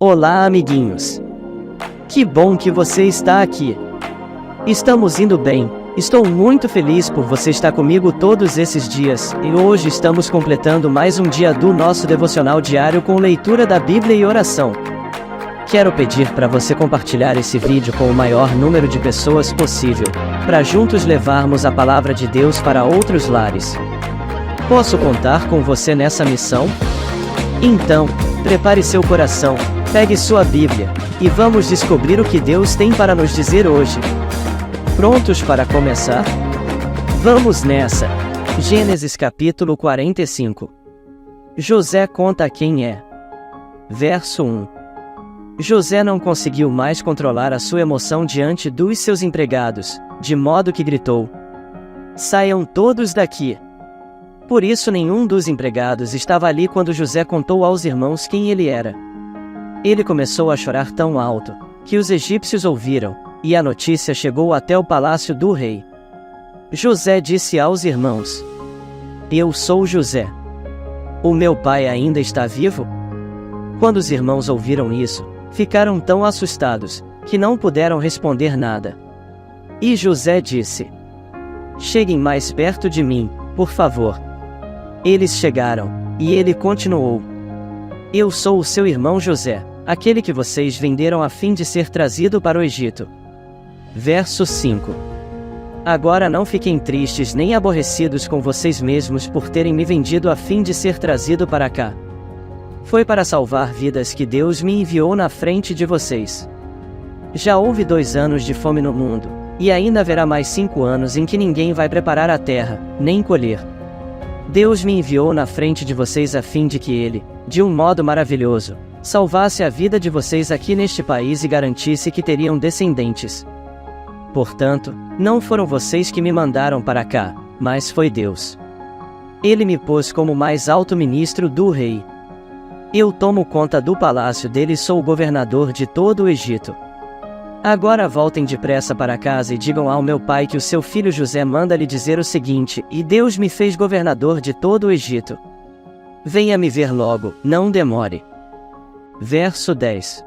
Olá, amiguinhos! Que bom que você está aqui! Estamos indo bem. Estou muito feliz por você estar comigo todos esses dias, e hoje estamos completando mais um dia do nosso devocional diário com leitura da Bíblia e oração. Quero pedir para você compartilhar esse vídeo com o maior número de pessoas possível, para juntos levarmos a palavra de Deus para outros lares. Posso contar com você nessa missão? Então, prepare seu coração, pegue sua Bíblia, e vamos descobrir o que Deus tem para nos dizer hoje. Prontos para começar? Vamos nessa! Gênesis capítulo 45. José conta quem é. Verso 1. José não conseguiu mais controlar a sua emoção diante dos seus empregados, de modo que gritou: "Saiam todos daqui!" Por isso nenhum dos empregados estava ali quando José contou aos irmãos quem ele era. Ele começou a chorar tão alto, que os egípcios ouviram, e a notícia chegou até o palácio do rei. José disse aos irmãos: "Eu sou José. O meu pai ainda está vivo?" Quando os irmãos ouviram isso, ficaram tão assustados, que não puderam responder nada. E José disse: "Cheguem mais perto de mim, por favor." Eles chegaram, e ele continuou: "Eu sou o seu irmão José, aquele que vocês venderam a fim de ser trazido para o Egito." Verso 5. Agora não fiquem tristes nem aborrecidos com vocês mesmos por terem me vendido a fim de ser trazido para cá. Foi para salvar vidas que Deus me enviou na frente de vocês. Já houve 2 anos de fome no mundo, e ainda haverá mais 5 anos em que ninguém vai preparar a terra, nem colher. Deus me enviou na frente de vocês a fim de que Ele, de um modo maravilhoso, salvasse a vida de vocês aqui neste país e garantisse que teriam descendentes. Portanto, não foram vocês que me mandaram para cá, mas foi Deus. Ele me pôs como mais alto ministro do rei. Eu tomo conta do palácio dele e sou o governador de todo o Egito. Agora voltem depressa para casa e digam ao meu pai que o seu filho José manda lhe dizer o seguinte: e Deus me fez governador de todo o Egito. Venha me ver logo, não demore." Verso 10.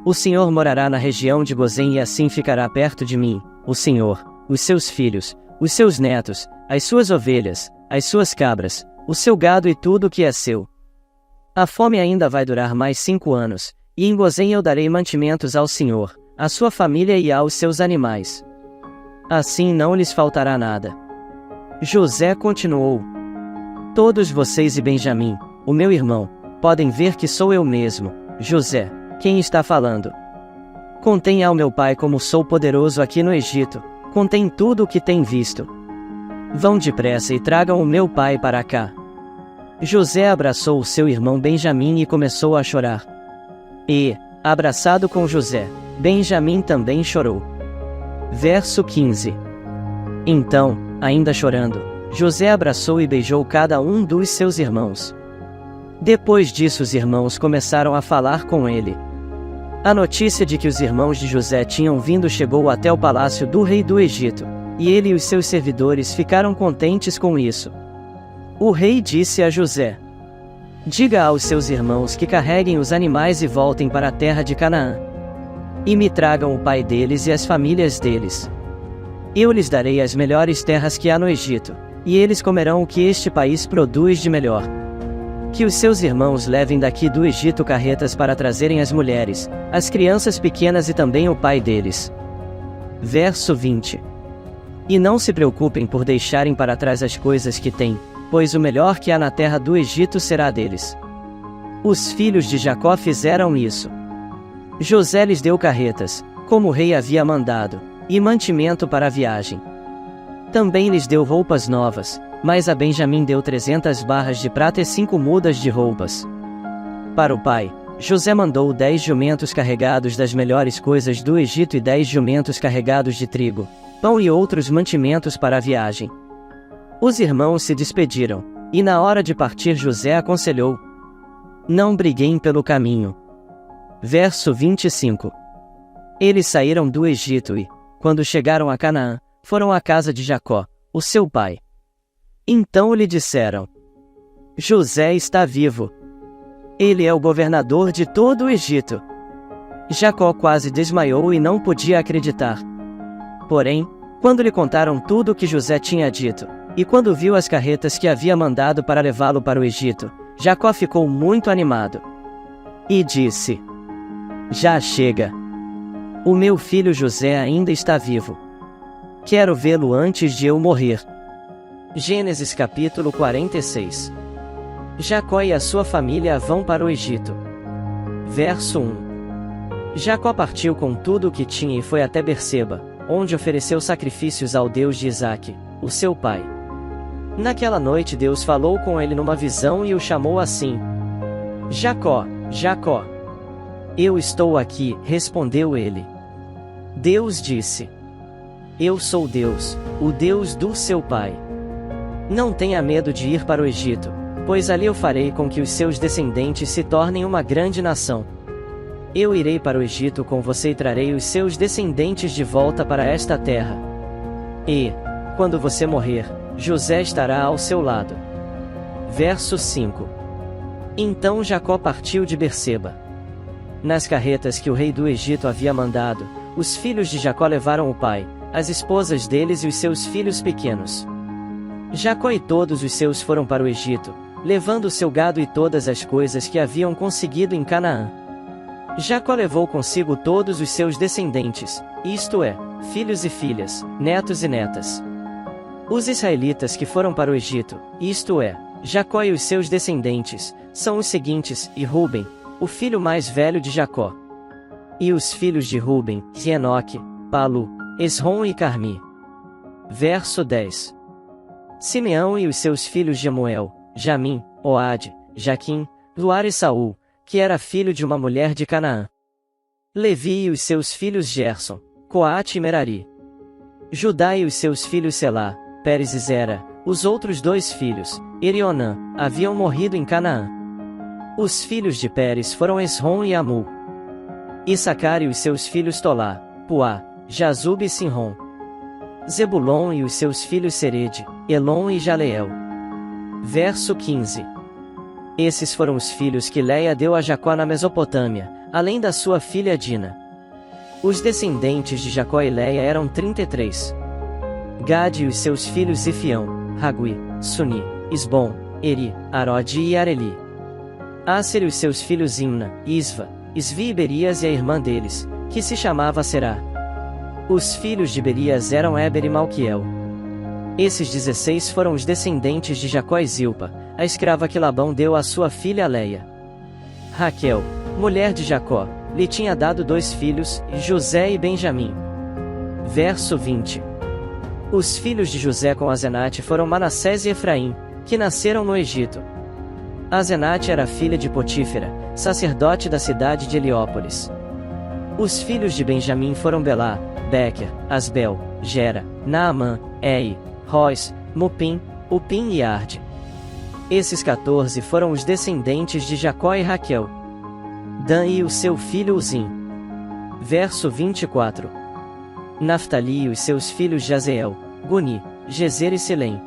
O Senhor morará na região de Gozém e assim ficará perto de mim, o Senhor, os seus filhos, os seus netos, as suas ovelhas, as suas cabras, o seu gado e tudo o que é seu. A fome ainda vai durar mais 5 anos, e em Gozém eu darei mantimentos ao Senhor, à sua família e aos seus animais. Assim não lhes faltará nada. José continuou: "Todos vocês e Benjamim, o meu irmão, podem ver que sou eu mesmo, José, quem está falando. Contem ao meu pai como sou poderoso aqui no Egito, contem tudo o que tem visto. Vão depressa e tragam o meu pai para cá." José abraçou o seu irmão Benjamim e começou a chorar. E, abraçado com José, Benjamim também chorou. Verso 15. Então, ainda chorando, José abraçou e beijou cada um dos seus irmãos. Depois disso os irmãos começaram a falar com ele. A notícia de que os irmãos de José tinham vindo chegou até o palácio do rei do Egito, e ele e os seus servidores ficaram contentes com isso. O rei disse a José: "Diga aos seus irmãos que carreguem os animais e voltem para a terra de Canaã. E me tragam o pai deles e as famílias deles. Eu lhes darei as melhores terras que há no Egito, e eles comerão o que este país produz de melhor. Que os seus irmãos levem daqui do Egito carretas para trazerem as mulheres, as crianças pequenas e também o pai deles." Verso 20. "E não se preocupem por deixarem para trás as coisas que têm, pois o melhor que há na terra do Egito será deles." Os filhos de Jacó fizeram isso. José lhes deu carretas, como o rei havia mandado, e mantimento para a viagem. Também lhes deu roupas novas, mas a Benjamim deu 300 barras de prata e 5 mudas de roupas. Para o pai, José mandou 10 jumentos carregados das melhores coisas do Egito e 10 jumentos carregados de trigo, pão e outros mantimentos para a viagem. Os irmãos se despediram, e na hora de partir José aconselhou: "Não briguem pelo caminho." Verso 25. Eles saíram do Egito e, quando chegaram a Canaã, foram à casa de Jacó, o seu pai. Então lhe disseram: "José está vivo." Ele é o governador de todo o Egito. Jacó quase desmaiou e não podia acreditar. Porém, quando lhe contaram tudo o que José tinha dito, e quando viu as carretas que havia mandado para levá-lo para o Egito, Jacó ficou muito animado. E disse: Já chega. O meu filho José ainda está vivo. Quero vê-lo antes de eu morrer. Gênesis capítulo 46. Jacó e a sua família vão para o Egito. Verso 1. Jacó partiu com tudo o que tinha e foi até Berseba, onde ofereceu sacrifícios ao Deus de Isaque, o seu pai. Naquela noite Deus falou com ele numa visão e o chamou assim: Jacó, Jacó. Eu estou aqui, respondeu ele. Deus disse: Eu sou Deus, o Deus do seu pai. Não tenha medo de ir para o Egito, pois ali eu farei com que os seus descendentes se tornem uma grande nação. Eu irei para o Egito com você e trarei os seus descendentes de volta para esta terra. E, quando você morrer, José estará ao seu lado. Verso 5. Então Jacó partiu de Berseba. Nas carretas que o rei do Egito havia mandado, os filhos de Jacó levaram o pai, as esposas deles e os seus filhos pequenos. Jacó e todos os seus foram para o Egito, levando o seu gado e todas as coisas que haviam conseguido em Canaã. Jacó levou consigo todos os seus descendentes, isto é, filhos e filhas, netos e netas. Os israelitas que foram para o Egito, isto é, Jacó e os seus descendentes, são os seguintes: e Ruben, o filho mais velho de Jacó. E os filhos de Ruben, Enoque, Palu, Esrom e Carmi. Verso 10. Simeão e os seus filhos Jemuel, Jamim, Oade, Jaquim, Luar e Saul, que era filho de uma mulher de Canaã. Levi e os seus filhos Gerson, Coate e Merari. Judá e os seus filhos Selá, Pérez e Zera, os outros dois filhos, Erionã, haviam morrido em Canaã. Os filhos de Pérez foram Esrom e Amul. Issacar e os seus filhos Tolá, Puá, Jazub e Sinrom. Zebulon e os seus filhos Serede, Elon e Jaleel. Verso 15. Esses foram os filhos que Leia deu a Jacó na Mesopotâmia, além da sua filha Dina. Os descendentes de Jacó e Leia eram 33. Gade e os seus filhos Zifião, Ragui, Suni, Isbom, Eri, Arode e Areli. Aser e os seus filhos Imna, Isva, Isvi e Berias e a irmã deles, que se chamava Será. Os filhos de Berias eram Éber e Malquiel. Esses 16 foram os descendentes de Jacó e Zilpa, a escrava que Labão deu à sua filha Leia. Raquel, mulher de Jacó, lhe tinha dado 2 filhos, José e Benjamim. Verso 20. Os filhos de José com Azenate foram Manassés e Efraim, que nasceram no Egito. Azenate era filha de Potífera, sacerdote da cidade de Heliópolis. Os filhos de Benjamim foram Belá, Bequer, Asbel, Gera, Naamã, Ei, Rois, Mupim, Upim e Arde. Esses 14 foram os descendentes de Jacó e Raquel. Dan e o seu filho Uzim. Verso 24. Naftali e os seus filhos Jazeel, Guni, Gezer e Silém.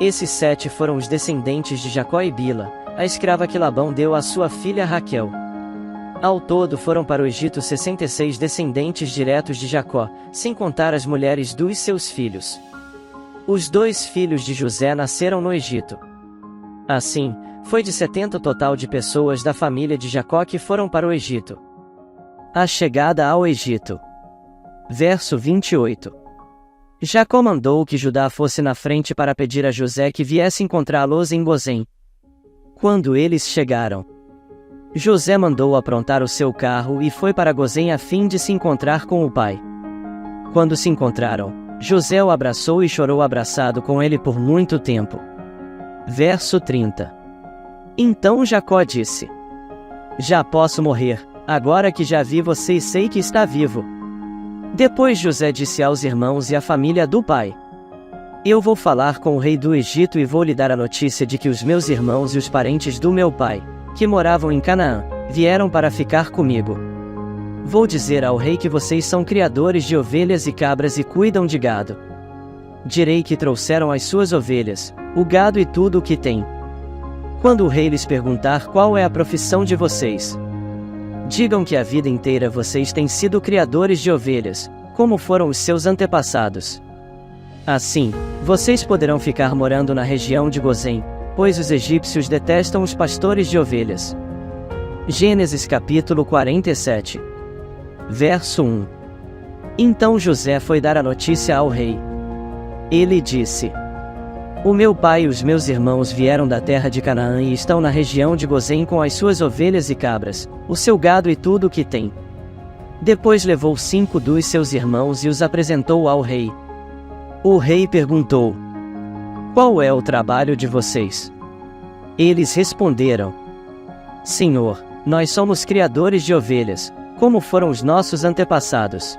Esses 7 foram os descendentes de Jacó e Bila, a escrava que Labão deu à sua filha Raquel. Ao todo foram para o Egito 66 descendentes diretos de Jacó, sem contar as mulheres dos seus filhos. Os 2 filhos de José nasceram no Egito. Assim, foi de 70 o total de pessoas da família de Jacó que foram para o Egito. A chegada ao Egito. Verso 28. Jacó mandou que Judá fosse na frente para pedir a José que viesse encontrá-los em Gozém. Quando eles chegaram, José mandou aprontar o seu carro e foi para Gozém a fim de se encontrar com o pai. Quando se encontraram, José o abraçou e chorou abraçado com ele por muito tempo. Verso 30. Então Jacó disse: Já posso morrer, agora que já vi você e sei que está vivo. Depois José disse aos irmãos e à família do pai: Eu vou falar com o rei do Egito e vou lhe dar a notícia de que os meus irmãos e os parentes do meu pai, que moravam em Canaã, vieram para ficar comigo. Vou dizer ao rei que vocês são criadores de ovelhas e cabras e cuidam de gado. Direi que trouxeram as suas ovelhas, o gado e tudo o que tem. Quando o rei lhes perguntar qual é a profissão de vocês, digam que a vida inteira vocês têm sido criadores de ovelhas, como foram os seus antepassados. Assim, vocês poderão ficar morando na região de Gozém, pois os egípcios detestam os pastores de ovelhas. Gênesis capítulo 47. Verso 1. Então José foi dar a notícia ao rei. Ele disse: O meu pai e os meus irmãos vieram da terra de Canaã e estão na região de Gozém com as suas ovelhas e cabras, o seu gado e tudo o que tem. Depois levou 5 dos seus irmãos e os apresentou ao rei. O rei perguntou: Qual é o trabalho de vocês? Eles responderam: Senhor, nós somos criadores de ovelhas, como foram os nossos antepassados.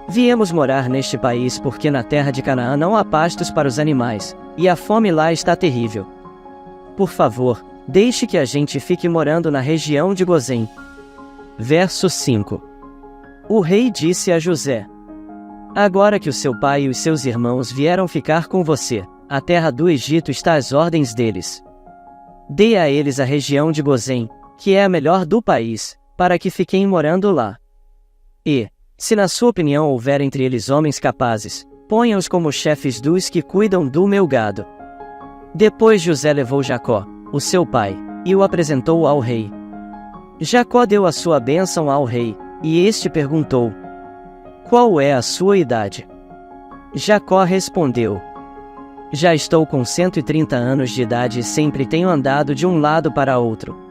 Viemos morar neste país porque na terra de Canaã não há pastos para os animais, e a fome lá está terrível. Por favor, deixe que a gente fique morando na região de Gozém. Verso 5. O rei disse a José: Agora que o seu pai e os seus irmãos vieram ficar com você, a terra do Egito está às ordens deles. Dê a eles a região de Gozém, que é a melhor do país, para que fiquem morando lá. E, se na sua opinião houver entre eles homens capazes, ponha-os como chefes dos que cuidam do meu gado. Depois José levou Jacó, o seu pai, e o apresentou ao rei. Jacó deu a sua bênção ao rei, e este perguntou: Qual é a sua idade? Jacó respondeu: Já estou com 130 anos de idade e sempre tenho andado de um lado para outro.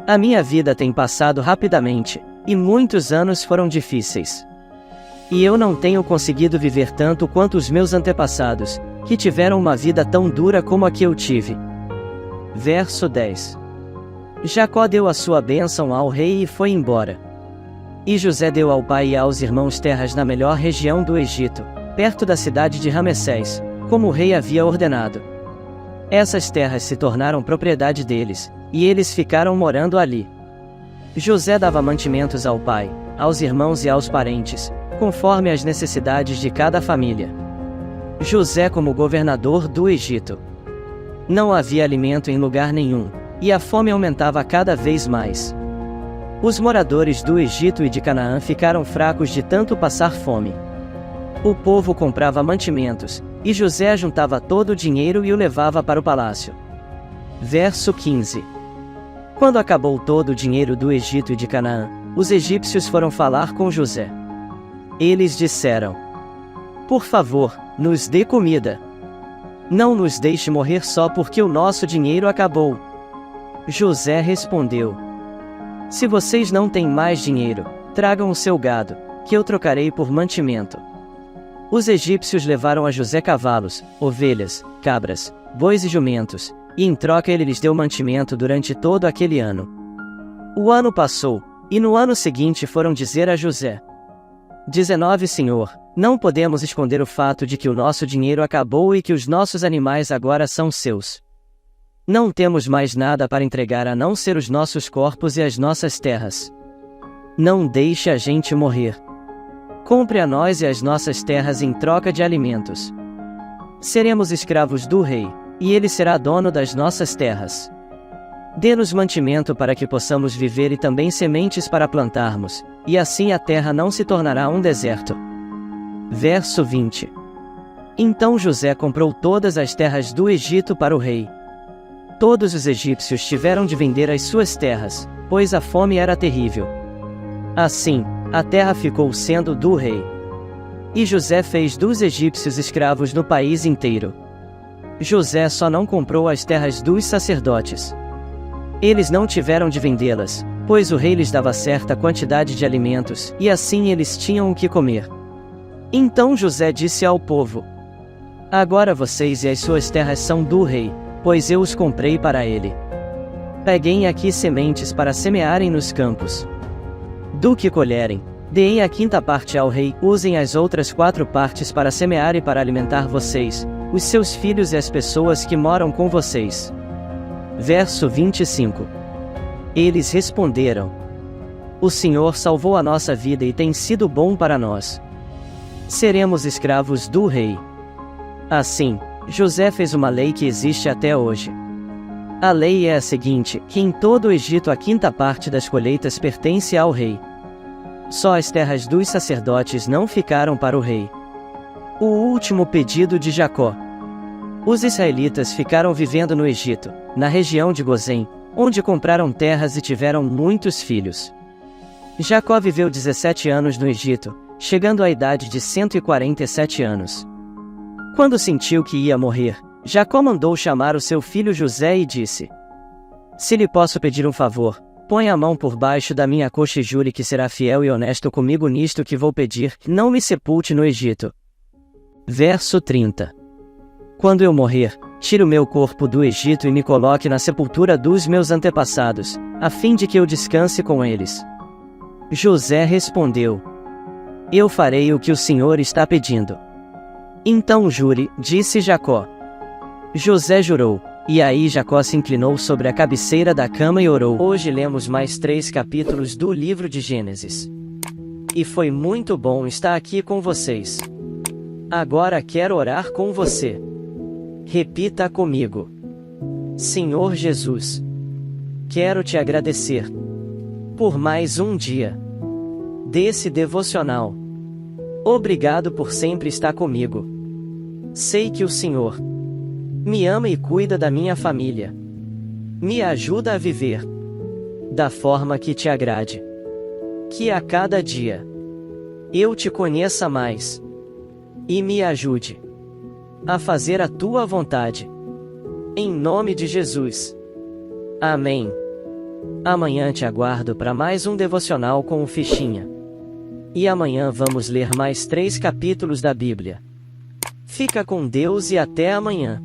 A minha vida tem passado rapidamente, e muitos anos foram difíceis. E eu não tenho conseguido viver tanto quanto os meus antepassados, que tiveram uma vida tão dura como a que eu tive. Verso 10. Jacó deu a sua bênção ao rei e foi embora. E José deu ao pai e aos irmãos terras na melhor região do Egito, perto da cidade de Ramessés, como o rei havia ordenado. Essas terras se tornaram propriedade deles, e eles ficaram morando ali. José dava mantimentos ao pai, aos irmãos e aos parentes, conforme as necessidades de cada família. José como governador do Egito. Não havia alimento em lugar nenhum, e a fome aumentava cada vez mais. Os moradores do Egito e de Canaã ficaram fracos de tanto passar fome. O povo comprava mantimentos, e José ajuntava todo o dinheiro e o levava para o palácio. Verso 15. Quando acabou todo o dinheiro do Egito e de Canaã, os egípcios foram falar com José. Eles disseram: Por favor, nos dê comida. Não nos deixe morrer só porque o nosso dinheiro acabou. José respondeu: Se vocês não têm mais dinheiro, tragam o seu gado, que eu trocarei por mantimento. Os egípcios levaram a José cavalos, ovelhas, cabras, bois e jumentos, e em troca ele lhes deu mantimento durante todo aquele ano. O ano passou, e no ano seguinte foram dizer a José: 19 Senhor, não podemos esconder o fato de que o nosso dinheiro acabou e que os nossos animais agora são seus. Não temos mais nada para entregar a não ser os nossos corpos e as nossas terras. Não deixe a gente morrer. Compre a nós e as nossas terras em troca de alimentos. Seremos escravos do rei, e ele será dono das nossas terras. Dê-nos mantimento para que possamos viver e também sementes para plantarmos, e assim a terra não se tornará um deserto. Verso 20. Então José comprou todas as terras do Egito para o rei. Todos os egípcios tiveram de vender as suas terras, pois a fome era terrível. Assim, a terra ficou sendo do rei. E José fez dos egípcios escravos no país inteiro. José só não comprou as terras dos sacerdotes. Eles não tiveram de vendê-las, pois o rei lhes dava certa quantidade de alimentos, e assim eles tinham o que comer. Então José disse ao povo: Agora vocês e as suas terras são do rei, pois eu os comprei para ele. Peguem aqui sementes para semearem nos campos. Do que colherem, deem a 5ª parte ao rei, usem as outras 4 partes para semear e para alimentar vocês, os seus filhos e as pessoas que moram com vocês. Verso 25. Eles responderam: O Senhor salvou a nossa vida e tem sido bom para nós. Seremos escravos do rei. Assim, José fez uma lei que existe até hoje. A lei é a seguinte, que em todo o Egito a quinta parte das colheitas pertence ao rei. Só as terras dos sacerdotes não ficaram para o rei. O último pedido de Jacó. Os israelitas ficaram vivendo no Egito, na região de Gozém, onde compraram terras e tiveram muitos filhos. Jacó viveu 17 anos no Egito, chegando à idade de 147 anos. Quando sentiu que ia morrer, Jacó mandou chamar o seu filho José e disse: Se lhe posso pedir um favor, põe a mão por baixo da minha coxa e jure que será fiel e honesto comigo nisto que vou pedir, não me sepulte no Egito. Verso 30. Quando eu morrer, tire o meu corpo do Egito e me coloque na sepultura dos meus antepassados, a fim de que eu descanse com eles. José respondeu: Eu farei o que o Senhor está pedindo. Então jure, disse Jacó. José jurou, e aí Jacó se inclinou sobre a cabeceira da cama e orou. Hoje lemos mais 3 capítulos do livro de Gênesis. E foi muito bom estar aqui com vocês. Agora quero orar com você. Repita comigo. Senhor Jesus, quero te agradecer por mais um dia desse devocional. Obrigado por sempre estar comigo. Sei que o Senhor me ama e cuida da minha família. Me ajuda a viver da forma que te agrade. Que a cada dia eu te conheça mais e me ajude a fazer a tua vontade. Em nome de Jesus. Amém. Amanhã te aguardo para mais um devocional com o Fichinha. E amanhã vamos ler mais 3 capítulos da Bíblia. Fica com Deus e até amanhã.